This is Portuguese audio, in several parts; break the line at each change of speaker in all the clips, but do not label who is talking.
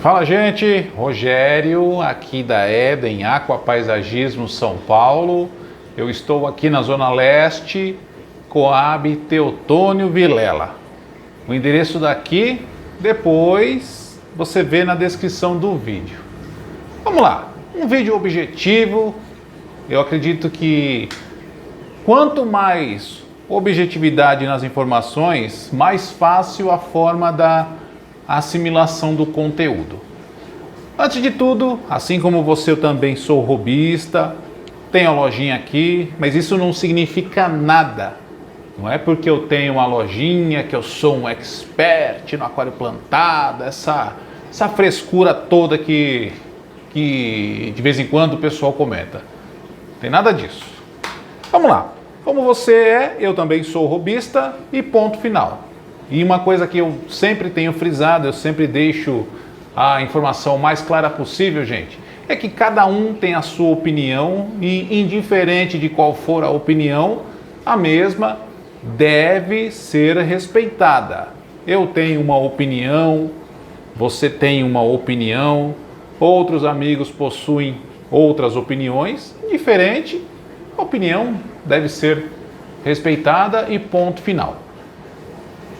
Fala, gente, Rogério aqui da Eden Aquapaisagismo São Paulo. Eu estou aqui na Zona Leste, Coab Teotônio Vilela. O endereço daqui, depois você vê na descrição do vídeo. Vamos lá, um vídeo objetivo. Eu acredito que quanto mais objetividade nas informações, mais fácil a forma da assimilação do conteúdo. Antes de tudo, assim como você, eu também sou robista, tenho a lojinha aqui, mas isso não significa nada. Não é porque eu tenho uma lojinha que eu sou um expert no aquário plantado, essa frescura toda que de vez em quando o pessoal comenta. Não tem nada disso. Vamos lá. Como você é, eu também sou robista e ponto final. E uma coisa que eu sempre tenho frisado, eu sempre deixo a informação mais clara possível, gente, é que cada um tem a sua opinião e, indiferente de qual for a opinião, a mesma deve ser respeitada. Eu tenho uma opinião, você tem uma opinião, outros amigos possuem outras opiniões, indiferente, a opinião deve ser respeitada e ponto final.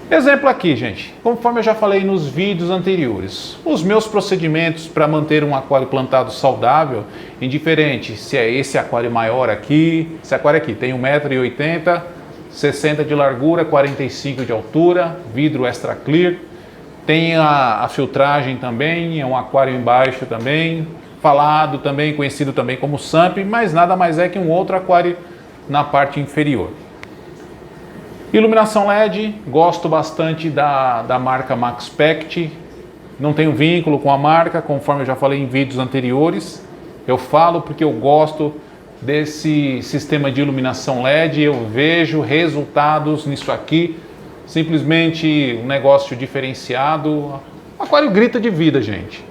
Exemplo aqui, gente, conforme eu já falei nos vídeos anteriores, os meus procedimentos para manter um aquário plantado saudável, indiferente se é esse aquário maior aqui, esse aquário aqui tem 1,80 m, 60 de largura, 45 de altura, vidro extra clear, tem a filtragem também, é um aquário embaixo também, falado também, conhecido também como SAMP, mas nada mais é que um outro aquário na parte inferior. Iluminação LED, gosto bastante da marca Maxpect, não tenho vínculo com a marca, conforme eu já falei em vídeos anteriores. Eu falo porque eu gosto desse sistema de iluminação LED, eu vejo resultados nisso aqui, simplesmente um negócio diferenciado. O aquário grita de vida, gente.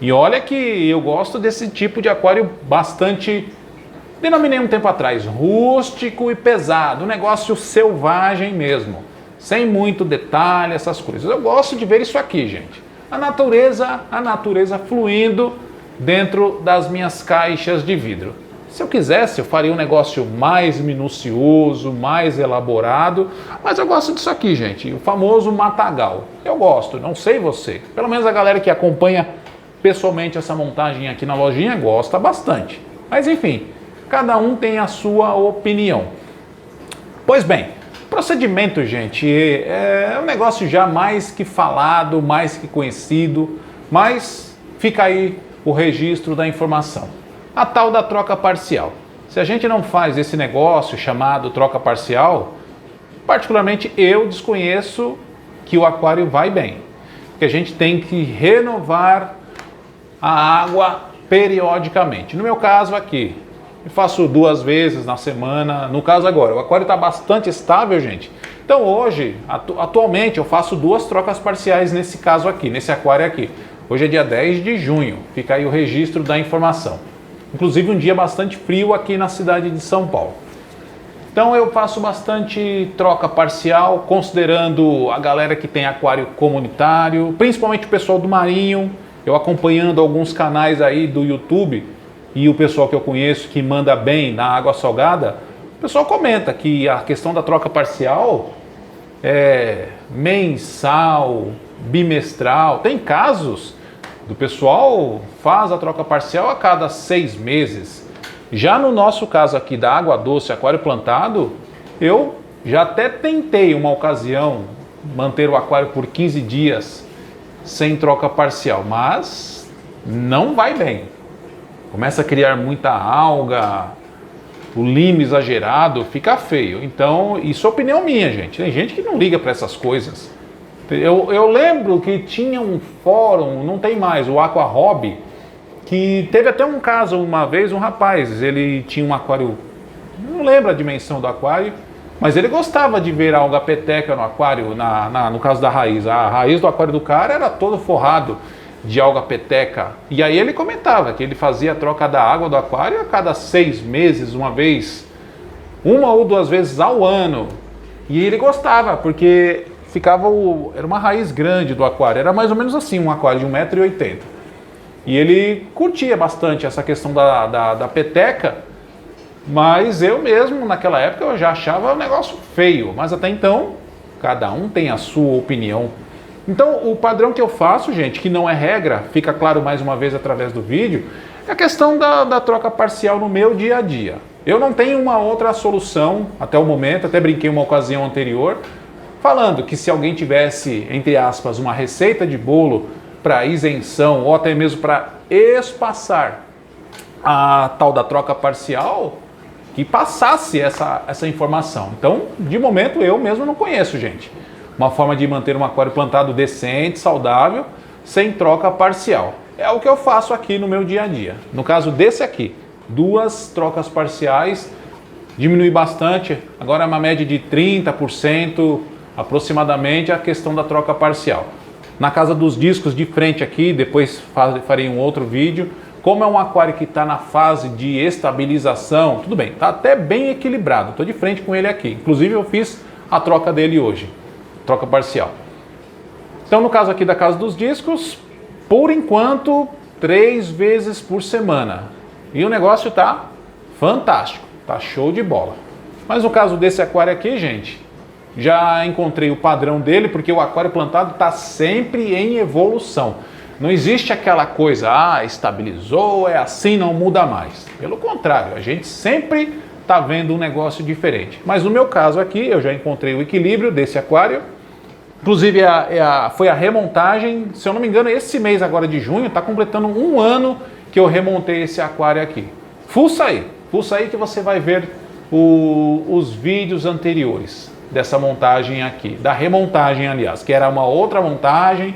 E olha que eu gosto desse tipo de aquário bastante, denominei um tempo atrás, rústico e pesado, um negócio selvagem mesmo, sem muito detalhe, essas coisas. Eu gosto de ver isso aqui, gente. A natureza fluindo dentro das minhas caixas de vidro. Se eu quisesse, eu faria um negócio mais minucioso, mais elaborado, mas eu gosto disso aqui, gente, o famoso matagal. Eu gosto, não sei você, pelo menos a galera que acompanha pessoalmente essa montagem aqui na lojinha gosta bastante. Mas enfim, cada um tem a sua opinião. Pois bem, procedimento, gente, é um negócio já mais que falado, mais que conhecido, mas fica aí o registro da informação. A tal da troca parcial. Se a gente não faz esse negócio chamado troca parcial, particularmente eu desconheço que o aquário vai bem. Porque a gente tem que renovar a água periodicamente. No meu caso aqui, eu faço 2 vezes na semana. No caso agora, o aquário está bastante estável, gente. Então hoje, atualmente, eu faço 2 trocas parciais nesse caso aqui, nesse aquário aqui. Hoje é dia 10 de junho, fica aí o registro da informação. Inclusive um dia bastante frio aqui na cidade de São Paulo. Então eu faço bastante troca parcial, considerando a galera que tem aquário comunitário, principalmente o pessoal do marinho. Eu acompanhando alguns canais aí do YouTube e o pessoal que eu conheço que manda bem na água salgada, o pessoal comenta que a questão da troca parcial é mensal, bimestral. Tem casos do pessoal faz a troca parcial a cada 6 meses. Já no nosso caso aqui da água doce, aquário plantado, eu já até tentei uma ocasião manter o aquário por 15 dias sem troca parcial, mas não vai bem. Começa a criar muita alga, o lime exagerado, fica feio. Então, isso é opinião minha, gente. Tem gente que não liga para essas coisas. Eu lembro que tinha um fórum, não tem mais, o Aqua Hobby, que teve até um caso uma vez, um rapaz, ele tinha um aquário, não lembro a dimensão do aquário, mas ele gostava de ver a alga peteca no aquário, no caso da raiz. A raiz do aquário do cara era todo forrado de alga peteca. E aí ele comentava que ele fazia a troca da água do aquário a cada 6 meses, uma vez, 1 ou 2 vezes ao ano. E ele gostava, porque era uma raiz grande do aquário, era mais ou menos assim, um aquário de 1,80 m. E ele curtia bastante essa questão da peteca, mas eu mesmo, naquela época, eu já achava o negócio feio. Mas até então, cada um tem a sua opinião. Então, o padrão que eu faço, gente, que não é regra, fica claro mais uma vez através do vídeo, é a questão da troca parcial no meu dia a dia. Eu não tenho uma outra solução até o momento, até brinquei uma ocasião anterior, falando que se alguém tivesse, entre aspas, uma receita de bolo para isenção ou até mesmo para espaçar a tal da troca parcial, que passasse essa informação. Então, de momento, eu mesmo não conheço, gente, uma forma de manter um aquário plantado decente, saudável, sem troca parcial. É o que eu faço aqui no meu dia a dia. No caso desse aqui, 2 trocas parciais, diminui bastante, agora é uma média de 30% aproximadamente a questão da troca parcial. Na casa dos discos de frente aqui, depois farei um outro vídeo, como é um aquário que está na fase de estabilização, tudo bem, está até bem equilibrado, estou de frente com ele aqui, inclusive eu fiz a troca dele hoje, troca parcial. Então no caso aqui da casa dos discos, por enquanto 3 vezes por semana, e o negócio está fantástico, está show de bola. Mas no caso desse aquário aqui, gente, já encontrei o padrão dele, porque o aquário plantado está sempre em evolução. Não existe aquela coisa, estabilizou, é assim, não muda mais. Pelo contrário, a gente sempre está vendo um negócio diferente. Mas no meu caso aqui, eu já encontrei o equilíbrio desse aquário. Inclusive, foi a remontagem, se eu não me engano, esse mês agora de junho, está completando 1 ano que eu remontei esse aquário aqui. Fuça aí que você vai ver os vídeos anteriores dessa montagem aqui, da remontagem, aliás, que era uma outra montagem.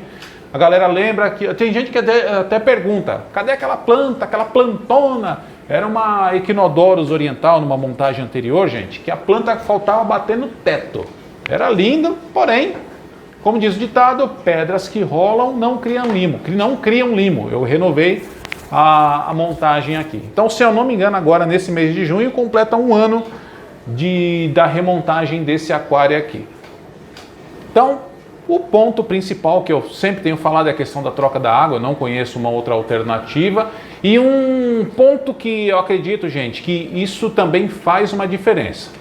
A galera lembra que tem gente que até pergunta, cadê aquela planta, aquela plantona? Era uma Equinodorus oriental numa montagem anterior, gente, que a planta faltava bater no teto. Era lindo, porém, como diz o ditado, pedras que rolam não criam limo. Eu renovei a montagem aqui. Então, se eu não me engano, agora nesse mês de junho completa 1 ano da remontagem desse aquário aqui. Então, o ponto principal que eu sempre tenho falado é a questão da troca da água. Eu não conheço uma outra alternativa. E um ponto que eu acredito, gente, que isso também faz uma diferença,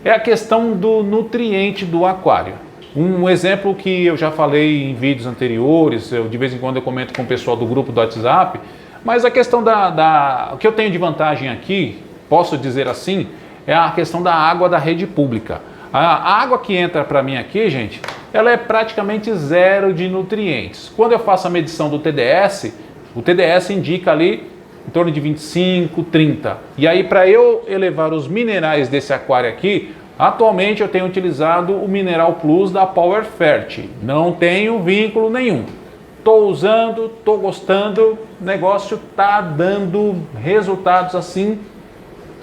é a questão do nutriente do aquário. Um exemplo que eu já falei em vídeos anteriores, de vez em quando eu comento com o pessoal do grupo do WhatsApp, mas a questão o que eu tenho de vantagem aqui, posso dizer assim, é a questão da água da rede pública. A água que entra para mim aqui, gente, ela é praticamente zero de nutrientes. Quando eu faço a medição do TDS, o TDS indica ali em torno de 25, 30. E aí, para eu elevar os minerais desse aquário aqui, atualmente eu tenho utilizado o Mineral Plus da Power Fert. Não tenho vínculo nenhum. Estou usando, estou gostando, o negócio está dando resultados assim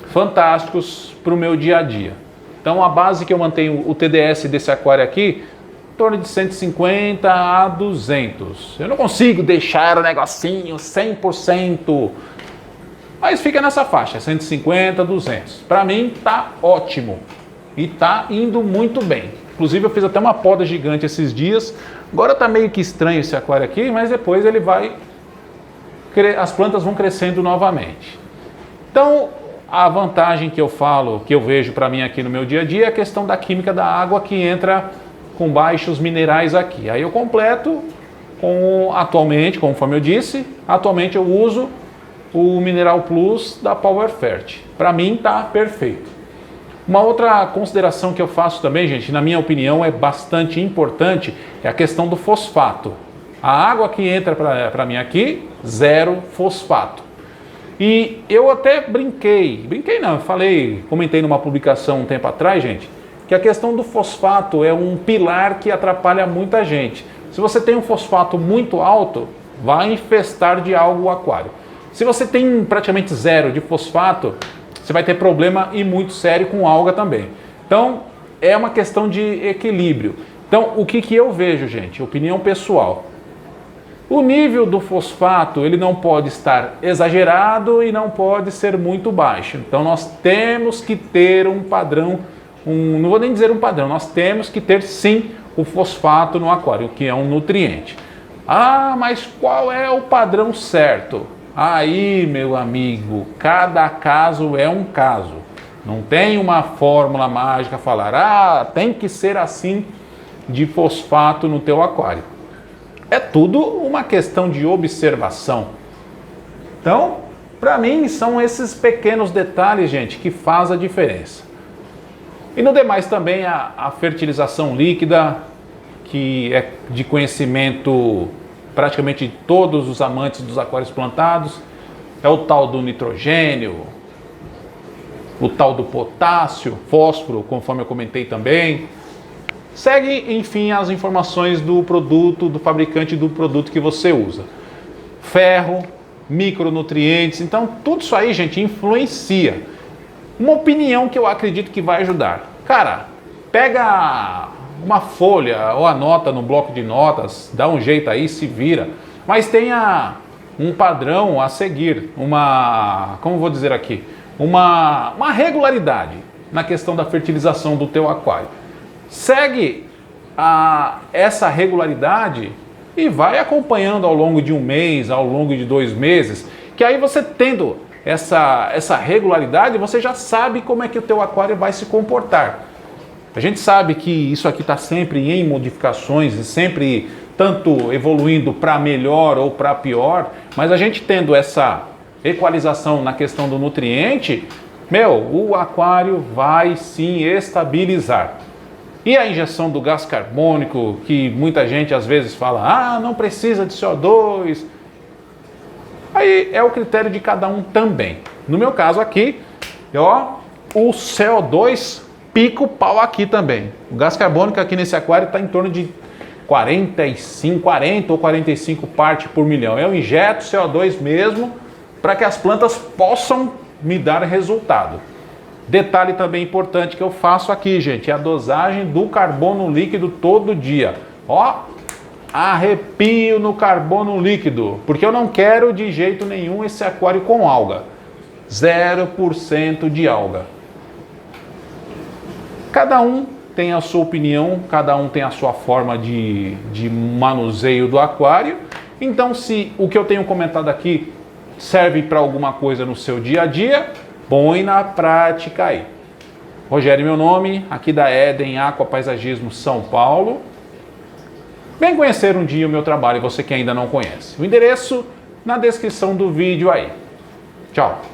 fantásticos para o meu dia a dia. Então a base que eu mantenho o TDS desse aquário aqui, em torno de 150 a 200. Eu não consigo deixar o negocinho 100%, mas fica nessa faixa, 150 a 200. Para mim tá ótimo e tá indo muito bem. Inclusive eu fiz até uma poda gigante esses dias. Agora tá meio que estranho esse aquário aqui, mas depois ele as plantas vão crescendo novamente. Então, a vantagem que eu falo, que eu vejo para mim aqui no meu dia a dia, é a questão da química da água que entra com baixos minerais aqui. Aí eu completo atualmente, conforme eu disse, atualmente eu uso o Mineral Plus da Power Fert. Para mim tá perfeito. Uma outra consideração que eu faço também, gente, na minha opinião é bastante importante, é a questão do fosfato. A água que entra para mim aqui, 0 fosfato. E eu até comentei numa publicação um tempo atrás, gente, que a questão do fosfato é um pilar que atrapalha muita gente. Se você tem um fosfato muito alto, vai infestar de algo o aquário. Se você tem praticamente 0 de fosfato, você vai ter problema e muito sério com alga também. Então, é uma questão de equilíbrio. Então, o que eu vejo, gente? Opinião pessoal. O nível do fosfato, ele não pode estar exagerado e não pode ser muito baixo. Então, nós temos que ter um padrão, não vou nem dizer um padrão, nós temos que ter sim o fosfato no aquário, que é um nutriente. Ah, mas qual é o padrão certo? Aí, meu amigo, cada caso é um caso. Não tem uma fórmula mágica falar, ah, tem que ser assim de fosfato no teu aquário. É tudo uma questão de observação. Então, para mim, são esses pequenos detalhes, gente, que faz a diferença. E no demais também a fertilização líquida, que é de conhecimento praticamente de todos os amantes dos aquários plantados, é o tal do nitrogênio, o tal do potássio, fósforo, conforme eu comentei também. Segue, enfim, as informações do produto, do fabricante do produto que você usa. Ferro, micronutrientes, então tudo isso aí, gente, influencia. Uma opinião que eu acredito que vai ajudar. Cara, pega uma folha ou anota no bloco de notas, dá um jeito aí, se vira, mas tenha um padrão a seguir, como vou dizer aqui, uma regularidade na questão da fertilização do teu aquário. Segue essa regularidade e vai acompanhando ao longo de um mês, ao longo de 2 meses, que aí você tendo essa regularidade, você já sabe como é que o teu aquário vai se comportar. A gente sabe que isso aqui está sempre em modificações e sempre tanto evoluindo para melhor ou para pior, mas a gente tendo essa equalização na questão do nutriente, o aquário vai sim estabilizar. E a injeção do gás carbônico, que muita gente às vezes fala, não precisa de CO2. Aí é o critério de cada um também. No meu caso aqui, o CO2 pica o pau aqui também. O gás carbônico aqui nesse aquário está em torno de 40 ou 45 partes por milhão. Eu injeto CO2 mesmo para que as plantas possam me dar resultado. Detalhe também importante que eu faço aqui, gente, é a dosagem do carbono líquido todo dia. Arrepio no carbono líquido, porque eu não quero de jeito nenhum esse aquário com alga. 0% de alga. Cada um tem a sua opinião, cada um tem a sua forma de manuseio do aquário. Então, se o que eu tenho comentado aqui serve para alguma coisa no seu dia a dia, põe na prática aí. Rogério, meu nome, aqui da Eden Aquapaisagismo São Paulo. Vem conhecer um dia o meu trabalho, você que ainda não conhece. O endereço na descrição do vídeo aí. Tchau!